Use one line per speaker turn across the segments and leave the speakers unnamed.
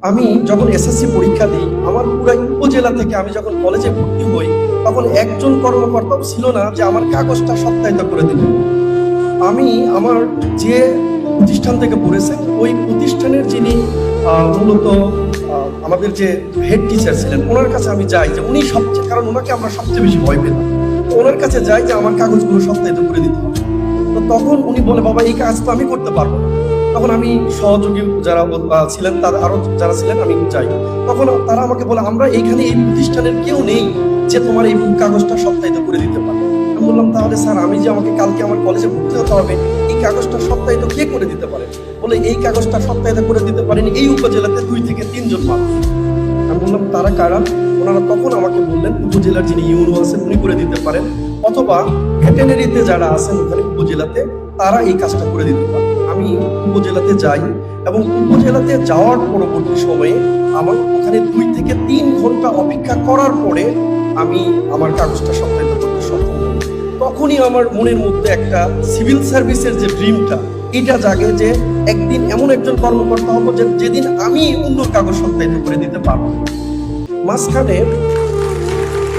আমি যখন এসএসসি পরীক্ষা দিই, আমার পুরো উপজেলা থেকে আমি যখন কলেজে ভর্তি হই, তখন একজন কর্মকর্তাও ছিল না যে আমার কাগজটা সত্যায়িত করে দিবে। আমি আমার যে প্রতিষ্ঠান থেকে পড়েছেন, ওই প্রতিষ্ঠানের যিনি মূলত আমাদের যে হেড টিচার ছিলেন, ওনার কাছে আমি যাই যে উনি সবচেয়ে, কারণ ওনাকে আমরা সবচেয়ে বেশি ভয় পেতাম, তো ওনার কাছে যাই যে আমার কাগজগুলো সত্যায়িত করে দিতে হবে। তো তখন উনি বলে, বাবা এই কাজ তো আমি করতে পারবো না। তখন আমি সহযোগী যারা ছিলেন, তারা আরো যারা ছিলেন, আমি যাই। তখন তারা আমাকে বলে, আমরা এইখানে এই প্রতিষ্ঠানের কেউ নেই যে তোমার এই কাগজটা সত্যায়িত করে দিতে পারে। আমি বললাম, তাহলে স্যার আমি যে আমাকে কালকে আমার কলেজে ভর্তি হতে হবে, এই কাগজটা সত্যায়িত কে করে দিতে পারে? বলে, এই কাগজটা সত্যায়িত করে দিতে পারেন এই উপজেলাতে 2 থেকে 3 জন মানুষ। আমি বললাম, তারা কারা? ওনারা তখন আমাকে বললেন, উপজেলার যিনি ইউনো আছেন উনি করে দিতে পারেন, অথবা ভেটেনারিতে যারা আছেন ওখানে উপজেলাতে, তারা এই কাজটা করে দিতে পারেন। আমি উপজেলাতে যাই এবং উপজেলাতে যাওয়ার পরবর্তী সময়ে আমার ওখানে 2 থেকে 3 ঘন্টা অপেক্ষা করার পরে আমি আমার কাগজটা সত্যায়িত করতে সক্ষম হই। তখনই আমার মনের মধ্যে একটা সিভিল সার্ভিসের যে ড্রিমটা, এটা জাগে যে একদিন এমন একজন কর্মকর্তা হবো যে যেদিন আমি অন্যর কাগজ সত্যায়িত করে দিতে পারবো। মাঝখানে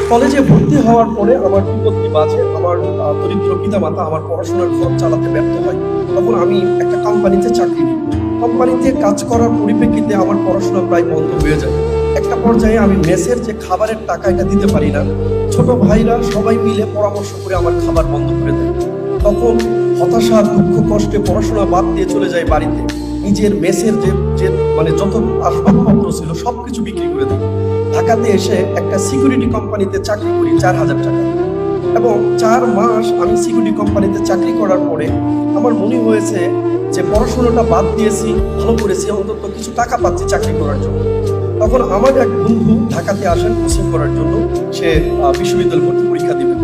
কলেজে ভর্তি হওয়ার পরে আমার বিপত্তি বাজে, আমার দরিদ্র পিতামাতা আমার পড়াশোনার খরচ চালাতে ব্যর্থ হয়। তখন আমি একটা কোম্পানিতে চাকরি নিই। কোম্পানিতে কাজ করার পরিপ্রেক্ষিতে আমার পড়াশোনা প্রায় বন্ধ হয়ে যায়। একটা পর্যায়ে আমি মেসের যে খাবারের টাকা, এটা দিতে পারি না। ছোট ভাইরা সবাই মিলে পরামর্শ করে আমার খাবার বন্ধ করে দেয়। তখন হতাশা, দুঃখ, কষ্টে পড়াশোনা বাদ দিয়ে চলে যায় বাড়িতে। নিজের মেসের যে মানে যত আসবাবপত্র ছিল সবকিছু বিক্রি করে দিই। ঢাকাতে এসে একটা সিকিউরিটি কোম্পানিতে চাকরি করি 4,000 টাকা, এবং 4 মাস আমি সিকিউরিটি কোম্পানিতে চাকরি করার পরে আমার মনে হয়েছে যে পড়াশোনাটা বাদ দিয়েছি, ভালো করেছি, অন্তত কিছু টাকা পাচ্ছি চাকরি করার জন্য। তখন আমার এক বন্ধু ঢাকাতে আসেন কোচিং করার জন্য, সে বিশ্ববিদ্যালয় ভর্তি পরীক্ষা দিবেন।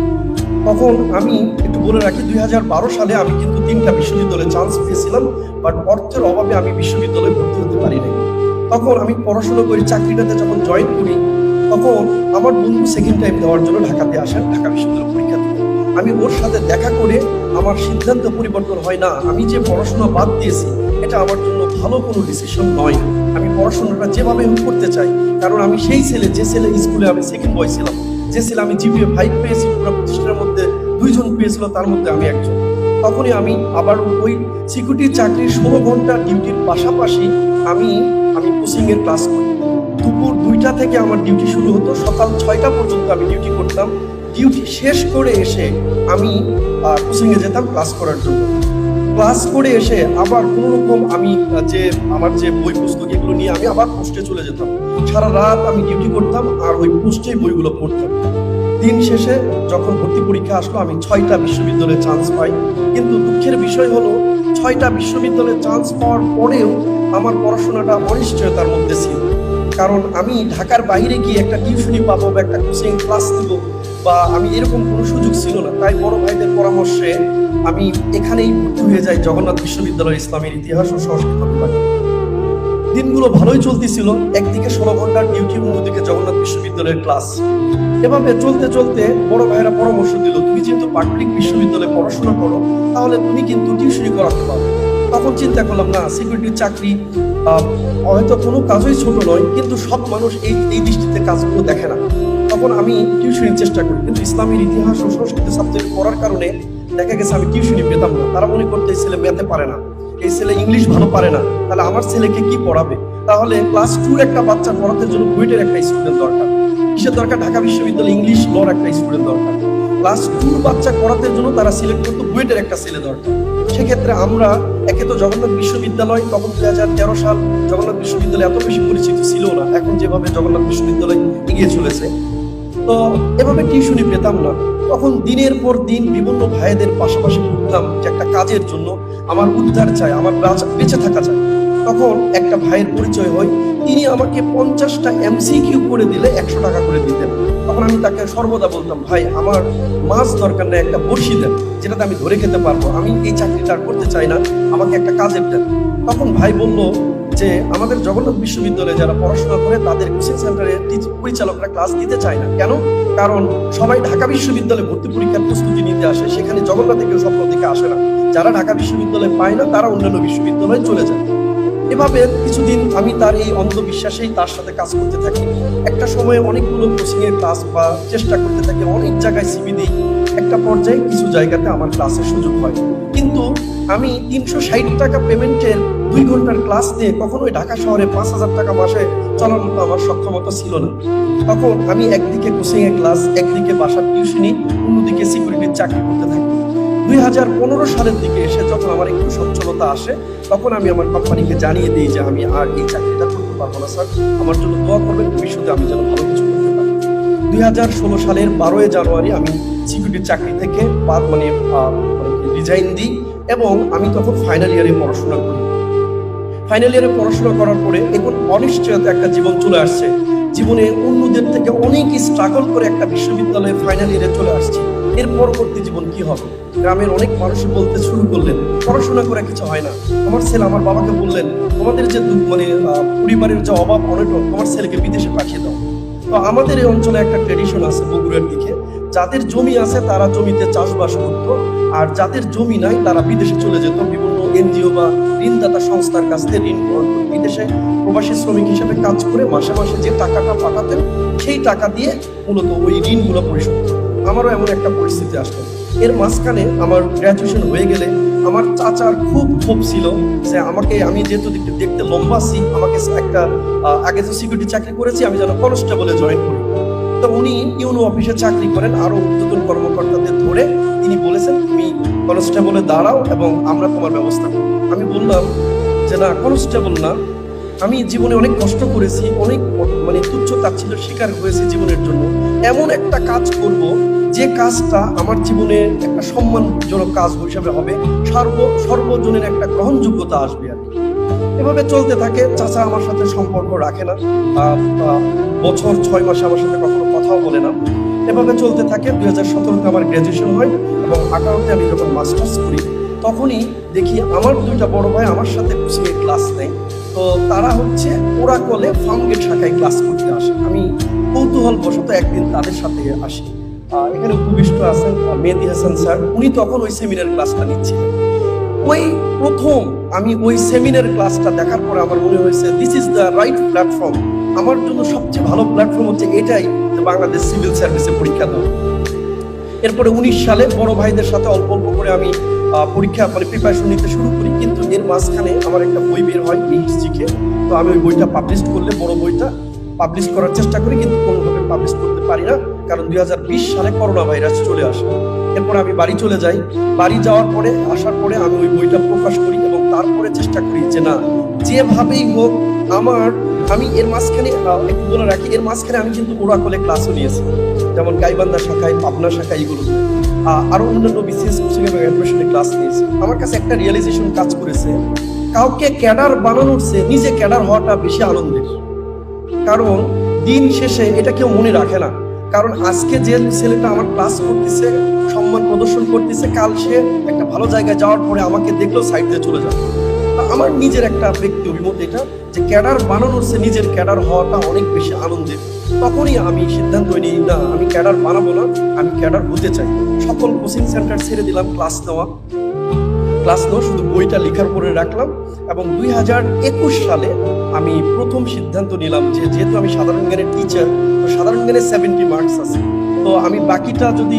তখন আমি একটু বলে রাখি, 2012 সালে আমি কিন্তু 3টা বিশ্ববিদ্যালয়ে চান্স পেয়েছিলাম, বাট অর্থের অভাবে আমি বিশ্ববিদ্যালয়ে ভর্তি হতে পারি নাই। তখন আমি পড়াশোনা করি, চাকরিটাতে যখন জয়েন করি, তখন আমার বন্ধু সেকেন্ড টাইম দেওয়ার জন্য ঢাকাতে আসেন, ঢাকা বিশ্ববিদ্যালয় পরীক্ষা দিতে। আমি ওর সাথে দেখা করে আমার সিদ্ধান্ত পরিবর্তন হয় না, আমি যে পড়াশোনা বাদ দিয়েছি এটা আমার জন্য ভালো কোনো ডিসিশন নয়। আমি পড়াশোনাটা যেভাবে করতে চাই, কারণ আমি সেই ছেলে, যে ছেলে স্কুলে আমি সেকেন্ড বয় ছিলাম, যে ছেলে আমি জিপিএ 5 পেয়েছি, পুরো প্রতিষ্ঠানের মধ্যে 2 জন পেয়েছিল, তার মধ্যে আমি একজন। তখনই আমি আবার ওই সিকিউরিটির চাকরির 16 ঘন্টা ডিউটির পাশাপাশি আমি কোচিং এর ক্লাস করি। দুপুর 2টা থেকে আমার ডিউটি শুরু হতো, সকাল 6টা পর্যন্ত আমি ডিউটি করতাম। ডিউটি শেষ করে এসে আমি কোচিং এ যেতাম ক্লাস করার জন্য। ক্লাস করে এসে আবার কোনো রকম আমি আমার যে বই পুস্তক এগুলো নিয়ে আমি আবার পোস্টে চলে যেতাম। সারা রাত আমি ডিউটি করতাম আর ওই পোস্টেই বইগুলো পড়তাম। দিন শেষে যখন ভর্তি পরীক্ষা আসলো, আমি 6টা বিশ্ববিদ্যালয়ে চান্স পাই। কিন্তু দুঃখের বিষয় হলো, 6টা বিশ্ববিদ্যালয়ে চান্স পাওয়ার পরেও আমার পড়াশোনাটা অনিশ্চয়তার মধ্যে ছিল। কারণ আমি ঢাকার বাইরে গিয়ে একটা টিউশনি পাবো বা একটা কোচিং ক্লাস দিব, বা আমি এরকম কোনো সুযোগ ছিল না। তাই বড় ভাইদের পরামর্শে আমি এখানেই ভর্তি হয়ে যাই জগন্নাথ বিশ্ববিদ্যালয় ইসলামের ইতিহাস ও সংস্কৃত বিভাগে। দিনগুলো ভালোই চলতেছিল, একদিকে 16 ঘন্টার ডিউটি, অন্যদিকে জগন্নাথ বিশ্ববিদ্যালয়ের ক্লাস। এভাবে চলতে চলতে বড় ভাইরা পরামর্শ দিল, তুমি যেহেতু পাবলিক বিশ্ববিদ্যালয়ে পড়াশোনা করো, তাহলে তুমি কিন্তু টিউশনি করাতে পারো। তখন চিন্তা করলাম, না, সিকিউরিটির চাকরি হয়তো কোনো কাজই ছোট নয়, কিন্তু সব মানুষ এই দৃষ্টিতে কাজগুলো দেখে না। তখন আমি টিউশনির চেষ্টা করি, কিন্তু ইসলামের ইতিহাস ও সংস্কৃতি সাবজেক্ট পড়ার কারণে দেখা গেছে আমি টিউশনি পেতাম না। তারা মনে করতে, এই ছেলে ম্যাথে পারে না, এই ছেলে ইংলিশ ভালো পারে না, তাহলে আমার ছেলেকে কি পড়াবে? তাহলে ক্লাস 2 একটা বাচ্চা পড়াতে জন্য বুয়েটের একটা স্টুডেন্ট দরকার। কিসের দরকার? ঢাকা বিশ্ববিদ্যালয়ে ইংলিশ লর একটা স্টুডেন্ট দরকার। ক্লাস 2 বাচ্চা পড়াতে জন্য তারা সিলেক্ট করতো বুয়েটের একটা ছেলে দরকার। সেক্ষেত্রে আমরা একে তো জগন্নাথ বিশ্ববিদ্যালয়, তখন 2013 সাল, জগন্নাথ বিশ্ববিদ্যালয় এত বেশি পরিচিত ছিল না এখন যেভাবে জগন্নাথ বিশ্ববিদ্যালয় এগিয়ে চলেছে। তো এভাবে টিউশনি পেতাম না। তখন দিনের পর দিন বিভিন্ন ভাইদের পাশাপাশি ঘুরতাম যে একটা কাজের জন্য আমার উদ্ধার চাই, আমার বেঁচে থাকা চাই। তখন একটা ভাইয়ের পরিচয় হয়, তিনি আমাকে 50টা এমসিকিউ করে দিলে 100 টাকা করে দিতেন। তখন আমি তাকে সর্বদা বলতাম, ভাই আমার মাছ দরকার নেই, একটা বড়শি দেন যেটাতে আমি ধরে খেতে পারবো, আমি এই চাকরিটা করতে চাই না, আমাকে একটা কাজের দেন। তখন ভাই বলল যে আমাদের জগন্নাথ বিশ্ববিদ্যালয়ে যারা পড়াশোনা করে তাদের কোচিং সেন্টারে পরিচালকরা ক্লাস দিতে চায় না। কেন? কারণ সবাই ঢাকা বিশ্ববিদ্যালয়ে ভর্তি পরীক্ষার প্রস্তুতি নিতে আসে, সেখানে জগন্নাথে কেউ স্বপ্ন থেকে আসে না। যারা ঢাকা বিশ্ববিদ্যালয়ে পায় না তারা অন্যান্য বিশ্ববিদ্যালয়ে চলে যায়। এভাবে কিছুদিন আমি তার এই অন্ধবিশ্বাসেই তার সাথে কাজ করতে থাকি। একটা সময়ে অনেকগুলো কোচিংয়ের ক্লাস বা চেষ্টা করতে থাকি, অনেক জায়গায় সিভি দিই। একটা পর্যায়ে কিছু জায়গাতে আমার ক্লাসের সুযোগ হয়, কিন্তু আমি 360 টাকা পেমেন্টের 2 ঘন্টার ক্লাস নিয়ে কখনোই ঢাকা শহরে 5,000 টাকা মাসে চলার মতো আমার সক্ষমতা ছিল না। তখন আমি একদিকে কোচিংয়ের ক্লাস, একদিকে বাসার টিউশনি, অন্যদিকে সিকিউরিটির চাকরি করতে থাকি। 2015 সালের দিকে এসে যখন আমার একটু সচ্ছলতা আসে, তখন আমি আমার কোম্পানিকে জানিয়ে দিই যে আমি আর এই চাকরিটা করতে পারবো না স্যার, আমার জন্য দোয়া করবেন, ভবিষ্যতে আমি যেন ভালো কিছু করতে পারি। 2016 সালের 12 জানুয়ারি আমি সিকিউরিটির চাকরি থেকে রিজাইন দিই এবং আমি তখন ফাইনাল ইয়ারে পড়াশোনা করি। ফাইনাল ইয়ারে পড়াশোনা করার পরে এখন অনিশ্চয়তা একটা জীবন চলে আসছে। জীবনে অন্যদের থেকে অনেক স্ট্রাগল করে একটা বিশ্ববিদ্যালয়ে ফাইনাল ইয়ারে চলে আসছি। এর পরবর্তী জীবন কি হবে? গ্রামের অনেক মানুষ বলতে শুরু করলেন, পড়াশোনা করে কিছু হয় না। আমার ছেলে, আমার বাবাকে বললেন, তোমাদের যে পরিবারের যে অভাব অনটন, তোমার ছেলেকে বিদেশে পাঠিয়ে দাও। তো আমাদের এই অঞ্চলে একটা ট্রেডিশন আছে বগুড়ার দিকে, যাদের জমি আছে তারা জমিতে চাষবাস করত, আর যাদের জমি নাই তারা বিদেশে চলে যেত, বিভিন্ন এনজিও বা ঋণদাতা সংস্থার কাছ থেকে ঋণ গ্রহণ করে বিদেশে প্রবাসী শ্রমিক হিসেবে কাজ করে মাসে মাসে যে টাকাটা পাঠাতেন, সেই টাকা দিয়ে মূলত ওই ঋণগুলো পরিশোধ করতেন। আমারও এমন একটা পরিস্থিতি আসলো। এর মাঝখানে আমার গ্র্যাজুয়েশন হয়ে গেলে আমার চাচার খুব ক্ষোভ ছিল যে আমি যেহেতু দেখতে লম্বা আছি, আমাকে একটা আগে তো সিকিউরিটি চাকরি করেছি, আমি যেন কনস্টেবলে জয়েন করি। তো উনি ইউনো অফিসে চাকরি করেন, আরো ঊর্ধ্বতন কর্মকর্তাদের ধরে তিনি বলেছেন, তুমি কনস্টেবলে দাঁড়াও এবং আমরা তোমার ব্যবস্থা করব। আমি বললাম যে না, কনস্টেবল না, আমি জীবনে অনেক কষ্ট করেছি, অনেক তুচ্ছ তাচ্ছিল্যের শিকার হয়েছি জীবনের জন্য। এমন একটা কাজ করব যে কাজটা আমার জীবনে একটা সম্মানজনক কাজ হিসাবে হবে, সর্বজনের একটা গ্রহণযোগ্যতা আসবে আর কি। এভাবে চলতে থাকে। চাচা আমার সাথে সম্পর্ক রাখে না, বছর 6 মাসে আমার সাথে কখনো কথাও বলে না। এভাবে চলতে থাকে। 2017-তে আমার গ্র্যাজুয়েশন হয় এবং 18-তে আমি যখন মাস্টার্স করি, তখনই দেখি আমার 2টা বড় ভাই আমার সাথে কোচিংয়ে ক্লাস নেয়। তো তারা হচ্ছে ওরাকলে ফার্মগেট শাখায় ক্লাস করতে আসে। আমি কৌতূহল বশত একদিন তাদের সাথে আসি। এখানে উপবিষ্ট আছেন মেহেদি হাসান স্যার, উনি তখন ওই সেমিনার ক্লাসটা নিচ্ছিলেন। ওই প্রথম আমি ওই সেমিনার ক্লাসটা দেখার পরে আমার মনে হয়েছে this is the right platform. আমার জন্য সবচেয়ে ভালো প্ল্যাটফর্ম হচ্ছে এটাই, যে বাংলাদেশ সিভিল সার্ভিসে পরীক্ষা দেওয়া। এরপরে 19 সালে বড় ভাইদের সাথে অল্প অল্প করে আমি পরীক্ষা প্রিপারেশন নিতে শুরু করি, কিন্তু এর মাঝখানে আমার একটা বই বের হয় ইংরেজিকে। তো আমি ওই বইটা পাবলিশ করলে, বড় বইটা পাবলিশ করার চেষ্টা করি, কিন্তু কোনোভাবে পাবলিশ করতে পারি না, কারণ 2020 সালে করোনা ভাইরাস চলে আসে। এরপরে আমি বাড়ি চলে যাই। বাড়ি যাওয়ার পরে আসার পরে আমি ওই বইটা প্রকাশ করি এবং তারপরে চেষ্টা করি যে না, যেভাবেই হোক আমি এর মাঝখানে একটু বলে রাখি, এর মাঝখানে আমি কিন্তু ওরাকলে ক্লাসও নিয়েছি, যেমন গাইবান্ধা শাখায়, পাবনা শাখায়, এগুলো আরো অন্যান্য বিসিএস কোচিং এবং অ্যাডমিশনের ক্লাস নিয়েছি। আমার কাছে একটা রিয়েলাইজেশন কাজ করেছে, কাউকে ক্যাডার বানানোর চেয়ে নিজে ক্যাডার হওয়াটা বেশি আনন্দের। কারণ দিন শেষে এটা কেউ মনে রাখে না, কারণ আজকে যে ছেলেটা আমার ক্লাস করতেছে, সম্মান প্রদর্শন করতেছে, কাল সে একটা ভালো জায়গায় যাওয়ার পরে আমাকে দেখলেও সাইড দিয়ে চলে যাবে। আমার নিজের একটা ব্যক্তি অভিমত এটা, যে ক্যাডার বানানোর চেয়ে নিজের ক্যাডার হওয়াটা অনেক বেশি আনন্দের। তখনই আমি সিদ্ধান্ত নিই, না, আমি ক্যাডার বানাবো না, আমি ক্যাডার হতে চাই। সকল কোচিং সেন্টার ছেড়ে দিলাম, ক্লাস নেওয়া শুধু বইটা লেখার পরে রাখলাম। এবং 2021 সালে আমি প্রথম সিদ্ধান্ত নিলাম যে যেহেতু আমি সাধারণ জ্ঞানের টিচার, তো সাধারণ জ্ঞানের 70 মার্কস আছে, তো আমি বাকিটা যদি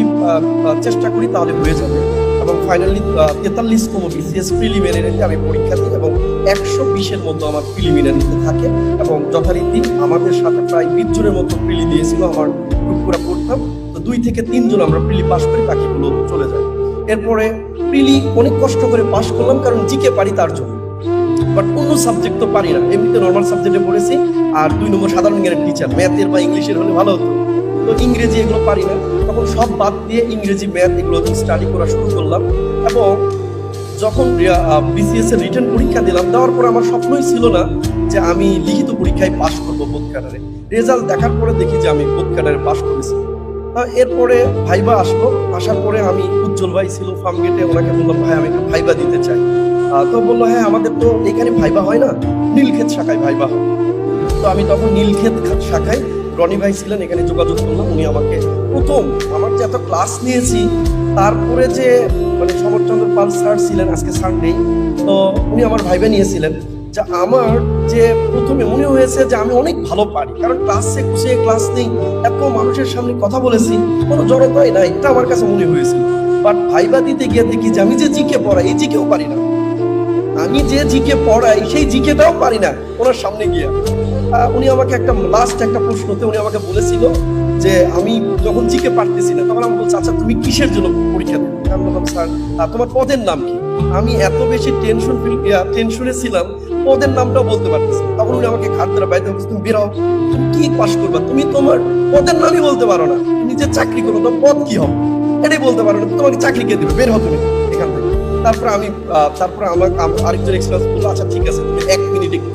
চেষ্টা করি তাহলে হয়ে যাবে। এবং ফাইনালি 43তম বিসিএস প্রিলিমিনারিতে আমি পরীক্ষা দিই এবং 120-এর মতো আমার প্রিলিমিনারিতে থাকে। এবং যথারীতি আমাদের সাথে প্রায় 20 জনের মতো প্রিলি দিয়েছিল, আমার গ্রুপ করে পড়তাম। তো 2 থেকে 3 জন আমরা প্রিলি পাস করি, বাকিগুলো চলে যায়। এরপরে প্রিলি অনেক কষ্ট করে পাস করলাম, কারণ জিকে পারি তার জন্য, বাট অন্য সাবজেক্ট তো পারি না। এমনিতে নর্মাল সাবজেক্টে পড়েছি, আর 2 নম্বর সাধারণ জ্ঞানের টিচার, ম্যাথের বা ইংলিশের হলে ভালো হতো। তো ইংরেজি এগুলো পারি না, তখন সব বাদ দিয়ে ইংরেজি, ম্যাথ এগুলো স্টাডি করা শুরু করলাম। এবং যখন বিসিএস এর রিটেন পরীক্ষা দিলাম, দেওয়ার পর আমার স্বপ্নই ছিল না যে আমি লিখিত পরীক্ষায় পাস করবো বোর্ড ক্যাডারে। রেজাল্ট দেখার পরে দেখি যে আমি বোর্ড ক্যাডারে পাস করেছি। এরপরে ভাইবা আসলো, আসার পরে আমি উজ্জ্বল ভাই ছিল ফার্মগেটে, ওনাকে বললাম ভাই আমি একটু ভাইবা দিতে চাই। তো বললো হ্যাঁ, আমাদের তো এখানে ভাইবা হয় না, নীলক্ষেত শাখায় ভাইবা হয়। তো আমি তখন নীলক্ষেত শাখায়, রনি ভাই ছিলেন, এখানে যোগাযোগ করলাম। উনি আমাকে প্রথম, আমার যে এত ক্লাস নিয়েছি, তারপরে যে সমরচন্দ্র পাল স্যার ছিলেন, আজকে স্যার নেই, তো উনি আমার ভাইবা নিয়েছিলেন। যে আমার যে প্রথমে মনে হয়েছে যে আমি অনেক ভালো পারি, কারণ ক্লাসে গুছিয়ে ক্লাস নেই, এত মানুষের সামনে কথা বলেছি, কোনো জড়তাই নাই, এটা আমার কাছে মনে হয়েছিল। বাট ভাইবা দিতে গিয়ে দেখি যে আমি যে জিকে পড়াই এই জিকেও পারি না, আমি যে জিকে পড়াই সেই জিকেটাও পারি না ওনার সামনে গিয়ে। উনি আমাকে লাস্ট একটা প্রশ্নতে উনি আমাকে বলেছিল যে আমি যখন জিকে পারতেছি না, তখন আমি বলছি আচ্ছা তুমি কিসের জন্য পরীক্ষা দেবে? আমি বললাম স্যার তোমার পদের নাম কি? আমি এত বেশি টেনশনে ছিলাম, পদের নামটাও বলতে পারতেছি না। তখন উনি আমাকে খাট ধরে বাইরে বলছে তুমি বেরাও, তুমি কি পাস করবা, তুমি তোমার পদের নামই বলতে পারো না, তুমি যে চাকরি করো তোমার পদ কি হবে এটাই বলতে পারো না, তোমাকে চাকরি কে দেবে, বের হও তুমি এখান থেকে। তারপরে আমাকে আরেকজন এক্সপিরিয়েন্স বললো আচ্ছা ঠিক আছে তুমি 1 মিনিট একটু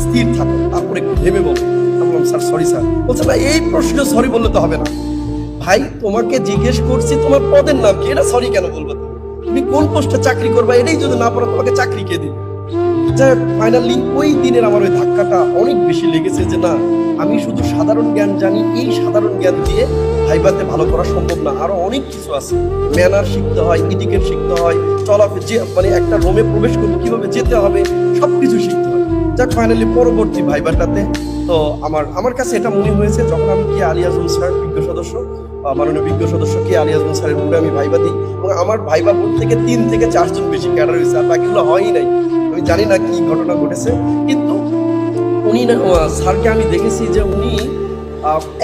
স্থির থাকো, তারপরে একটু ভেবে বলো। আমি বললাম স্যার সরি স্যার। বলছে না এই প্রশ্নে সরি বললে তো হবে না ভাই, তোমাকে জিজ্ঞেস করছি তোমার পদের নাম কি, এটা সরি কেন বলবো? তুমি কোন পোস্টে চাকরি করবা এটাই যদি না পারো তোমাকে চাকরি কে দিবে? যাই ফাইনালি ওই দিনের আমার ওই ধাক্কাটা অনেক বেশি লেগেছে যে না, আমি শুধু সাধারণ জ্ঞান জানি, এই সাধারণ জ্ঞান দিয়ে ভাইবাতে ভালো করা সম্ভব না, আরো অনেক কিছু আছে। ম্যানার শিখতে হয়, ইটিকেট শিখতে হয়, যে মানে একটা রুমে প্রবেশ করবো কিভাবে যেতে হবে সবকিছু শিখতে হয়। যাক ফাইনালি পরবর্তী ভাইবাটাতে তো আমার কাছে এটা মনে হয়েছে যখন আমি কে আলী আজম স্যার বিজ্ঞ সদস্য, মাননীয় বিজ্ঞ সদস্য কে আলী আজম স্যারের উপরে আমি ভাইবা দিই, এবং আমার ভাইবা বোর্ড থেকে 3 থেকে 4 জন বেশি ক্যাডার হয়েছে, আর বাকিগুলো হয়ই নাই। আমি জানি না কি ঘটনা ঘটেছে, কিন্তু উনি স্যারকে আমি দেখেছি যে উনি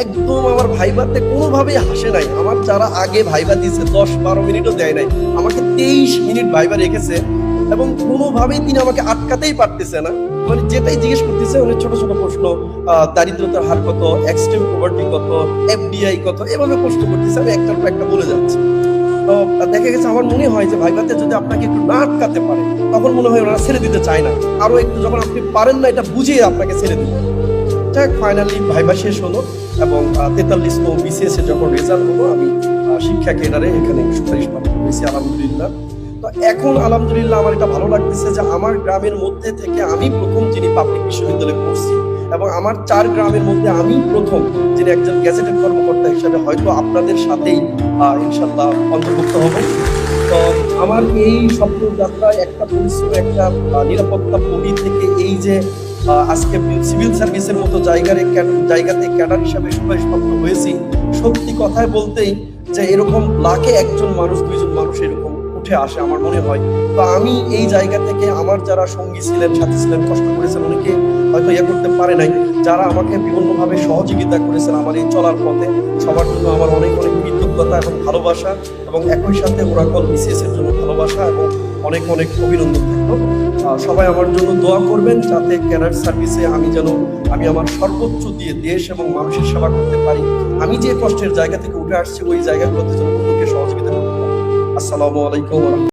একদম আমার ভাইবাতে কোনোভাবেই হাসে নাই। আমার যারা আগে ভাইবা দিয়েছে 10-12 মিনিটও দেয় নাই, আমাকে 23 মিনিট ভাইবা রেখেছে, এবং কোনোভাবেই তিনি আমাকে আটকাতেই পারতেছে না। মানে যেটাই জিজ্ঞেস করতেছে উনি ছোট ছোট প্রশ্ন, দারিদ্রতার হার কত, এক্সট্রিম পভার্টি কত, এফডিআই কত, এভাবে প্রশ্ন করতেছে, আমি একটার পর একটা বলে যাচ্ছি। তো দেখা গেছে আমার মনে হয় যে ভাইবাতে যদি আপনাকে একটু না আটকাতে পারে তখন মনে হয় ওনারা ছেড়ে দিতে চায় না, আরো একটু যখন আপনি পারেন না এটা বুঝিয়ে আপনাকে ছেড়ে দিবে। যাক ফাইনালি ভাইবা শেষ হলো, এবং 43তম বিসিএস এ যখন রেজাল্ট হলো আমি শিক্ষা কেডারে এখানে সুপারিশ প্রাপ্ত হয়েছি আলহামদুলিল্লাহ। তো এখন আলহামদুলিল্লাহ আমার এটা ভালো লাগতেছে যে আমার গ্রামের মধ্যে থেকে আমি প্রথম যিনি পাবলিক বিশ্ববিদ্যালয়ে পড়ছি, এবং আমার 4 গ্রামের মধ্যে আমি প্রথম যিনি একজন গ্যাজেটেড কর্মকর্তা হিসাবে হয়তো আপনাদের সাথেই ইনশাল্লাহ অন্তর্ভুক্ত হব। তো আমার এই স্বপ্ন যাত্রায় একটা পরিশ্রম, একটা নিরাপত্তা পরি থেকে এই যে আজকে সিভিল সার্ভিসের মতো জায়গাতে ক্যাডার হিসাবে সুপারিশপ্রাপ্ত হয়েছি, সত্যি কথায় বলতেই যে এরকম লাখে 1 জন মানুষ 2 জন মানুষ এরকম উঠে আসে আমার মনে হয়। তো আমি এই জায়গা থেকে আমার যারা সঙ্গী ছিলেন, সাথী ছিলেন, কষ্ট করেছেন, অনেকে হয়তো করতে পারে নাই, যারা আমাকে বিভিন্নভাবে সহযোগিতা করেছেন আমার এই চলার পথে, সবার জন্য আমার অনেক অনেক কৃতজ্ঞতা এবং ভালোবাসা, এবং একই সাথে ওরাকল বিসিএস এর জন্য ভালোবাসা এবং অনেক অনেক অভিনন্দন থাকলো। সবাই আমার জন্য দোয়া করবেন যাতে ক্যাডার সার্ভিসে আমি আমার সর্বোচ্চ দিয়ে দেশ এবং মানুষের সেবা করতে পারি। আমি যে কষ্টের জায়গা থেকে উঠে আসছি ওই জায়গাগুলোতে যেন অন্যকে সহযোগিতা করতে পারি। আসসালামু আলাইকুম।